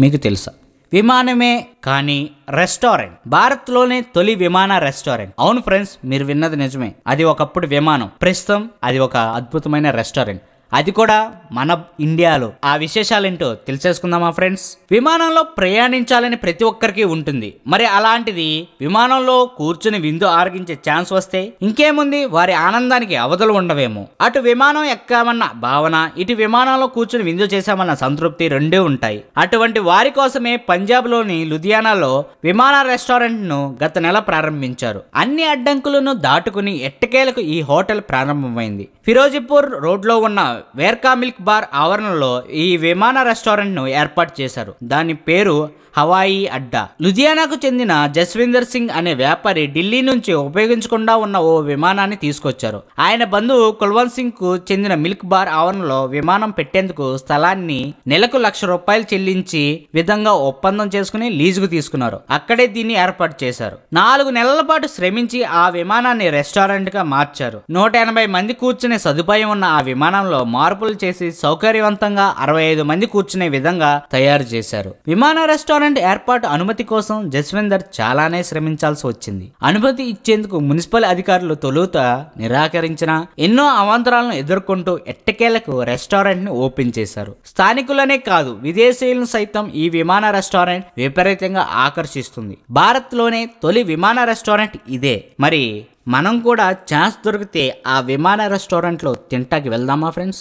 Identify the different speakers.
Speaker 1: మీకు తెలుసా? విమానమే కానీ రెస్టారెంట్. భారత్లోనే తొలి విమాన రెస్టారెంట్. అవును ఫ్రెండ్స్, మీరు విన్నది నిజమే. అది ఒకప్పుడు విమానం, ప్రస్తుతం అది ఒక అద్భుతమైన రెస్టారెంట్. అది కూడా మన ఇండియాలో. ఆ విశేషాలేంటో తెలిసేసుకుందామా ఫ్రెండ్స్? విమానంలో ప్రయాణించాలని ప్రతి ఒక్కరికి ఉంటుంది. మరి అలాంటిది విమానంలో కూర్చుని విందు ఆరగించే ఛాన్స్ వస్తే ఇంకేముంది, వారి ఆనందానికి అవధులు ఉండవేమో. అటు విమానం ఎక్కామన్న భావన, ఇటు విమానంలో కూర్చుని విందు చేశామన్న సంతృప్తి రెండూ ఉంటాయి. అటువంటి వారి కోసమే పంజాబ్లోని లుధియానాలో విమాన రెస్టారెంట్ ను గత నెల ప్రారంభించారు. అన్ని అడ్డంకులను దాటుకుని ఎట్టకేలకు ఈ హోటల్ ప్రారంభమైంది. ఫిరోజీపూర్ రోడ్లో ఉన్న వేర్కా మిల్క్ బార్ ఆవరణలో ఈ విమాన రెస్టారెంట్ ను ఏర్పాటు చేశారు. దాని పేరు హవాయి అడ్డా. లుధియానాకు చెందిన జస్విందర్ సింగ్ అనే వ్యాపారి ఢిల్లీ నుంచి ఉపయోగించకుండా ఉన్న ఓ విమానాన్ని తీసుకొచ్చారు. ఆయన బంధువు కుల్వంత్ సింగ్ కు చెందిన మిల్క్ బార్ ఆవరణలో విమానం పెట్టేందుకు స్థలాన్ని నెలకు ₹1,00,000 చెల్లించి విధంగా ఒప్పందం చేసుకుని లీజుకు తీసుకున్నారు. అక్కడే దీన్ని ఏర్పాటు చేశారు. 4 నెలల పాటు శ్రమించి ఆ విమానాన్ని రెస్టారెంట్ గా మార్చారు. 180 మంది కూర్చునే సదుపాయం ఉన్న ఆ విమానంలో మార్పులు చేసి సౌకర్యవంతంగా 65 మంది కూర్చునే విధంగా తయారు చేశారు. విమాన రెస్టారెంట్ ఏర్పాటు అనుమతి కోసం జస్విందర్ చాలానే శ్రమించాల్సి వచ్చింది. అనుమతి ఇచ్చేందుకు మున్సిపల్ అధికారులు తొలుత నిరాకరించిన ఎన్నో అవాంతరాలను ఎదుర్కొంటూ ఎట్టకేలకు రెస్టారెంట్ ని ఓపెన్ చేశారు. స్థానికులనే కాదు, విదేశీయులను సైతం ఈ విమాన రెస్టారెంట్ విపరీతంగా ఆకర్షిస్తుంది. భారత్ లోనే తొలి విమాన రెస్టారెంట్ ఇదే. మరి మనం కూడా ఛాన్స్ దొరికితే ఆ విమాన రెస్టారెంట్ లో తింటాకి వెళ్దామా ఫ్రెండ్స్?